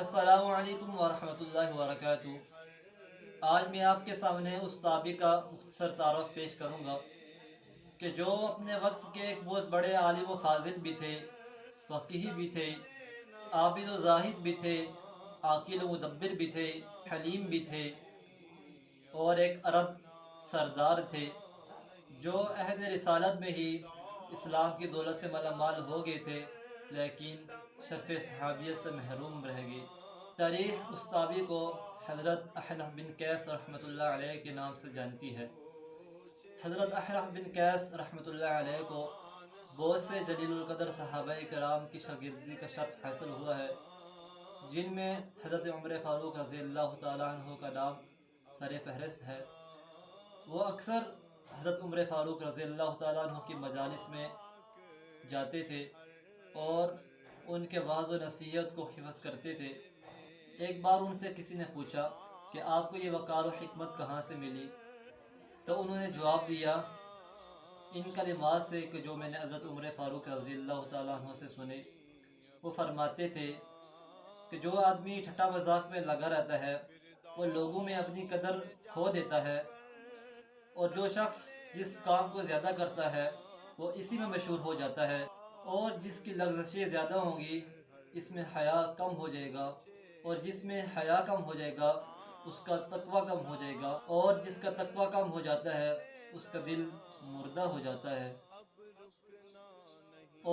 السلام علیکم ورحمۃ اللہ وبرکاتہ۔ آج میں آپ کے سامنے اس تابع کا مختصر تعارف پیش کروں گا کہ جو اپنے وقت کے ایک بہت بڑے عالم و فاضل بھی تھے، فقیہ بھی تھے، عابد و زاہد بھی تھے، عاقل و مدبر بھی تھے، حلیم بھی تھے، اور ایک عرب سردار تھے جو عہد رسالت میں ہی اسلام کی دولت سے مالا مال ہو گئے تھے، لیکن شرف صحابیت سے محروم رہ گئے۔ تاریخ اس تابع کو حضرت احنف بن قیس رحمۃ اللہ علیہ کے نام سے جانتی ہے۔ حضرت احنف بن قیس رحمۃ اللہ علیہ کو بہت سے جلیل القدر صحابہ کرام کی شاگردی کا شرف حاصل ہوا ہے، جن میں حضرت عمر فاروق رضی اللہ تعالیٰ عنہ کا نام سر فہرست ہے۔ وہ اکثر حضرت عمر فاروق رضی اللہ تعالیٰ عنہ کی مجالس میں جاتے تھے اور ان کے وعظ و نصیحت کو حفظ کرتے تھے۔ ایک بار ان سے کسی نے پوچھا کہ آپ کو یہ وقار و حکمت کہاں سے ملی؟ تو انہوں نے جواب دیا ان کلمات سے کہ جو میں نے حضرت عمر فاروق رضی اللہ تعالیٰ عنہ سے سنے۔ وہ فرماتے تھے کہ جو آدمی ٹھٹا مذاق میں لگا رہتا ہے وہ لوگوں میں اپنی قدر کھو دیتا ہے، اور جو شخص جس کام کو زیادہ کرتا ہے وہ اسی میں مشہور ہو جاتا ہے، اور جس کی لغزشیں زیادہ ہوں گی اس میں حیا کم ہو جائے گا، اور جس میں حیا کم ہو جائے گا اس کا تقوی کم ہو جائے گا، اور جس کا تقوی کم ہو جاتا ہے اس کا دل مردہ ہو جاتا ہے۔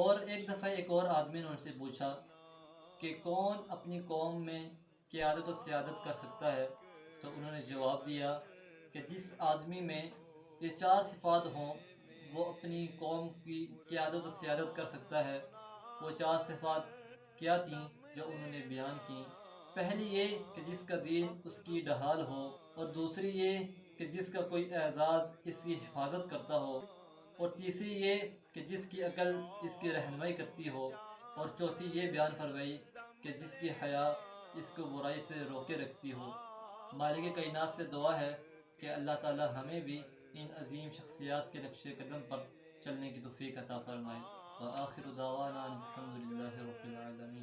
اور ایک دفعہ ایک اور آدمی نے ان سے پوچھا کہ کون اپنی قوم میں قیادت و سیادت کر سکتا ہے؟ تو انہوں نے جواب دیا کہ جس آدمی میں یہ چار صفات ہوں وہ اپنی قوم کی قیادت و سیادت کر سکتا ہے۔ وہ چار صفات کیا تھیں جو انہوں نے بیان کی؟ پہلی یہ کہ جس کا دین اس کی ڈھال ہو، اور دوسری یہ کہ جس کا کوئی اعزاز اس کی حفاظت کرتا ہو، اور تیسری یہ کہ جس کی عقل اس کی رہنمائی کرتی ہو، اور چوتھی یہ بیان فرمائی کہ جس کی حیا اس کو برائی سے روکے رکھتی ہو۔ مالک کائنات سے دعا ہے کہ اللہ تعالی ہمیں بھی ان عظیم شخصیات کے نقش قدم پر چلنے کی توفیق عطا فرمائے۔ وآخر دعوانا الحمدللہ رب العالمین۔